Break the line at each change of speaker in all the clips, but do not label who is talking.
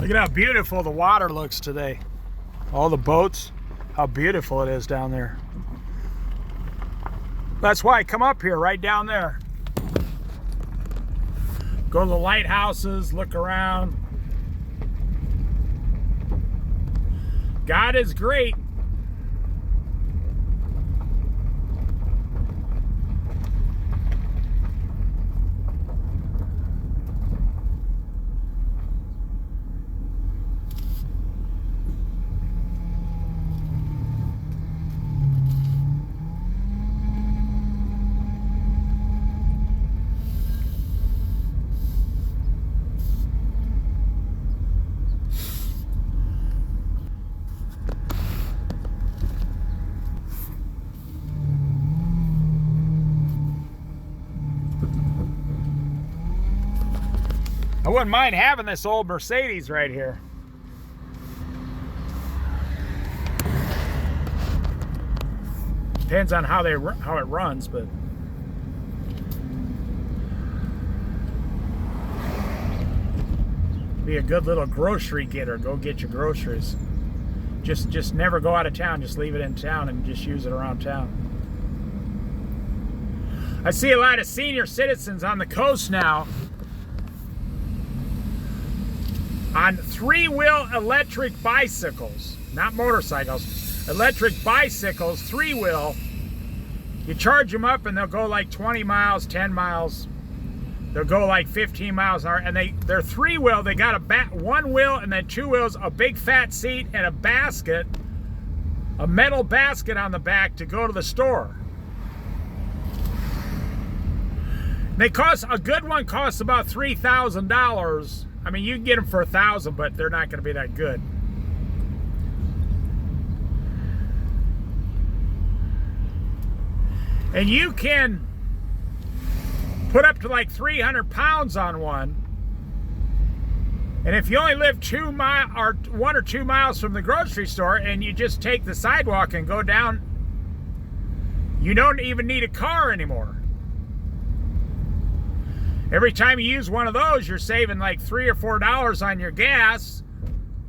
Look at how beautiful the water looks today. All the boats, how beautiful it is down there. That's why I come up here, right down there. Go to the lighthouses, look around. God is great. I wouldn't mind having this old Mercedes right here. Depends on how it runs, but be a good little grocery getter. Go get your groceries. Just never go out of town. Just leave it in town and just use it around town. I see a lot of senior citizens on the coast now on three-wheel electric bicycles, not motorcycles, electric bicycles, three-wheel. You charge them up and they'll go like 20 miles, 10 miles. They'll go like 15 miles an hour, and they're three-wheel. They got one wheel and then two wheels, a big fat seat, and a basket, a metal basket on the back to go to the store. They cost, a good one costs about $3,000. I mean, you can get them for $1,000, but they're not going to be that good. And you can put up to like 300 pounds on one. And if you only live 1 or 2 miles from the grocery store, and you just take the sidewalk and go down, you don't even need a car anymore. Every time you use one of those, you're saving like $3 or $4 on your gas,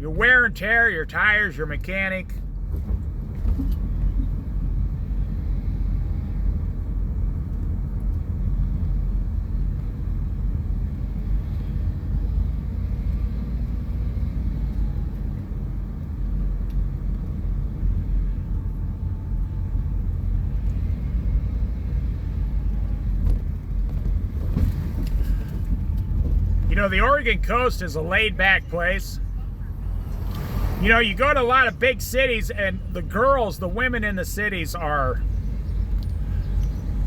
your wear and tear, your tires, your mechanic. You know, the Oregon coast is a laid-back place. You know, you go to a lot of big cities, and the women in the cities are,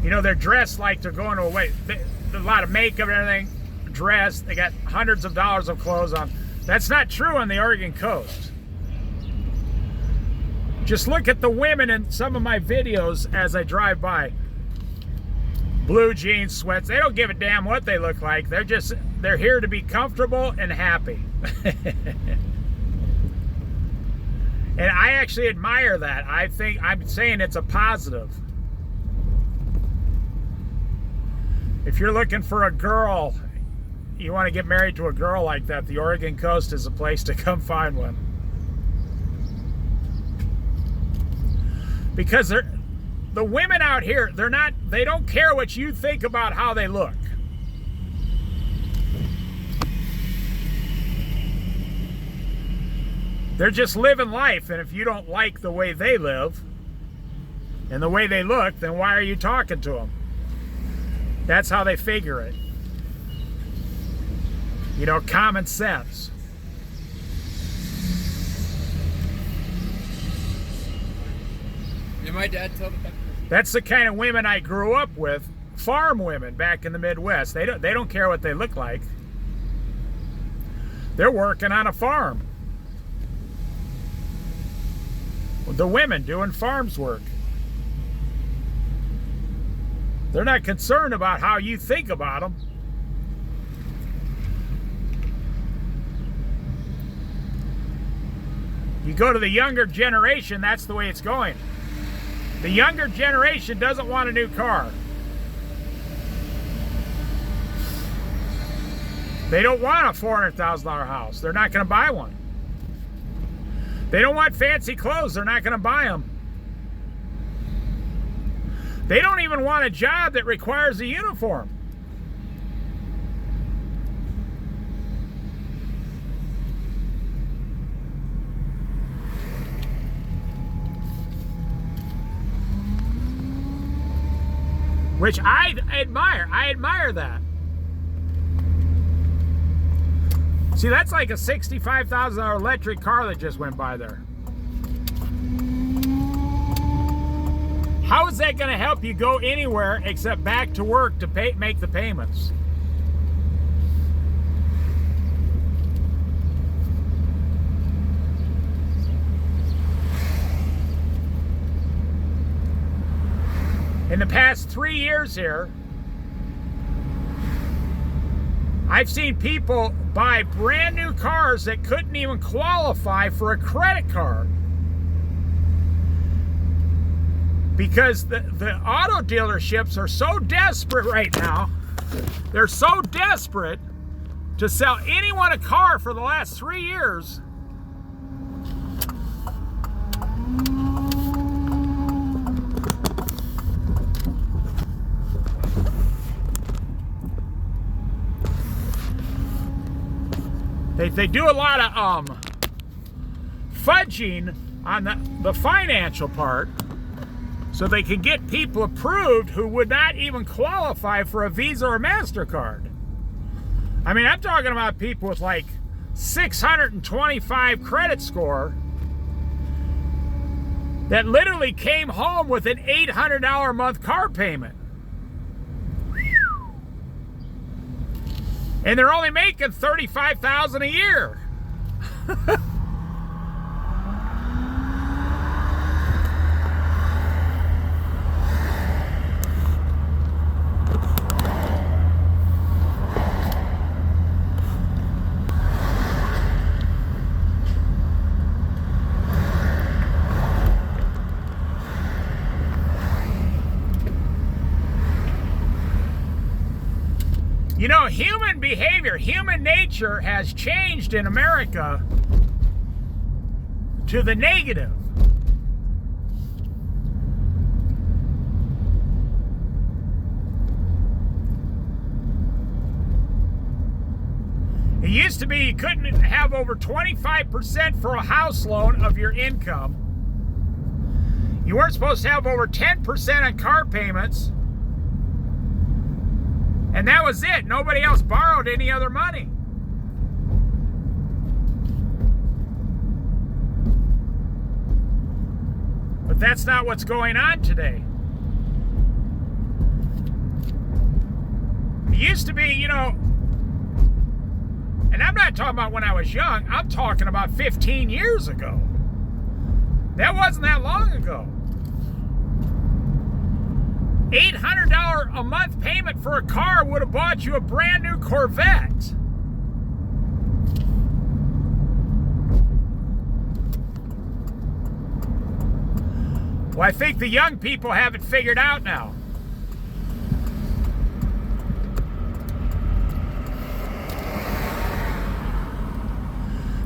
you know, they're dressed like they're going to a lot of makeup and everything, dressed. They got hundreds of dollars of clothes on. That's not true on the Oregon coast. Just look at the women in some of my videos as I drive by. Blue jeans, sweats. They don't give a damn what they look like. They're here to be comfortable and happy. And I actually admire that. I'm saying it's a positive. If you're looking for a girl, you want to get married to a girl like that, the Oregon coast is a place to come find one. Because the women out here, they don't care what you think about how they look. They're just living life, and if you don't like the way they live and the way they look, then why are you talking to them? That's how they figure it. You know, common sense.
Yeah, my dad told me that.
That's the kind of women I grew up with, farm women back in the Midwest. They don't care what they look like. They're working on a farm. The women doing farms work. They're not concerned about how you think about them. You go to the younger generation, that's the way it's going. The younger generation doesn't want a new car. They don't want a $400,000 house. They're not going to buy one. They don't want fancy clothes. They're not going to buy them. They don't even want a job that requires a uniform. Which I admire. I admire that. See, that's like a $65,000 electric car that just went by there. How is that going to help you go anywhere except back to work to make the payments? In the past 3 years here, I've seen people buy brand new cars that couldn't even qualify for a credit card because the auto dealerships are so desperate right now. They're so desperate to sell anyone a car for the last 3 years. They do a lot of fudging on the financial part so they can get people approved who would not even qualify for a Visa or MasterCard. I mean, I'm talking about people with like 625 credit score that literally came home with an $800 a month car payment. And they're only making $35,000 a year. You know, human behavior, human nature has changed in America to the negative. It used to be you couldn't have over 25% for a house loan of your income. You weren't supposed to have over 10% on car payments. And that was it. Nobody else borrowed any other money. But that's not what's going on today. It used to be, you know, and I'm not talking about when I was young, I'm talking about 15 years ago. That wasn't that long ago. $800 a month payment for a car would have bought you a brand new Corvette. Well, I think the young people have it figured out now.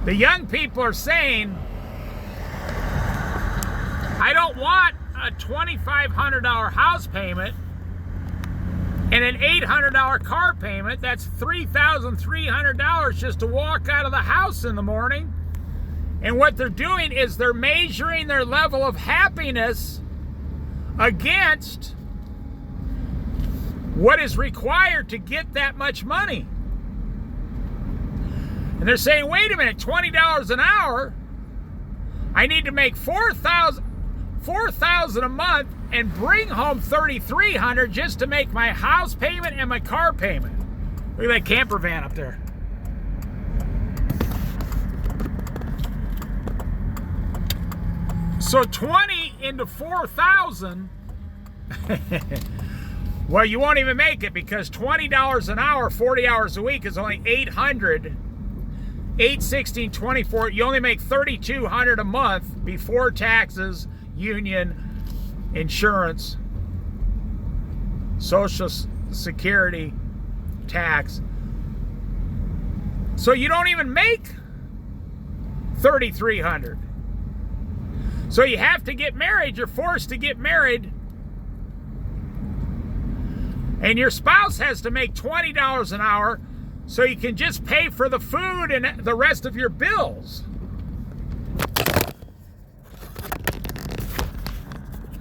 The young people are saying, I don't want a $2,500 house payment and an $800 car payment. That's $3,300 just to walk out of the house in the morning. And what they're doing is they're measuring their level of happiness against what is required to get that much money. And they're saying, wait a minute, $20 an hour, I need to make $4,000 a month and bring home $3,300 just to make my house payment and my car payment. Look at that camper van up there. So 20 into 4,000, well, you won't even make it because $20 an hour, 40 hours a week is only $800. 8, 16, 24, you only make $3,200 a month before taxes, union, insurance, Social Security, tax. So you don't even make $3,300. So you have to get married. You're forced to get married. And your spouse has to make $20 an hour so you can just pay for the food and the rest of your bills.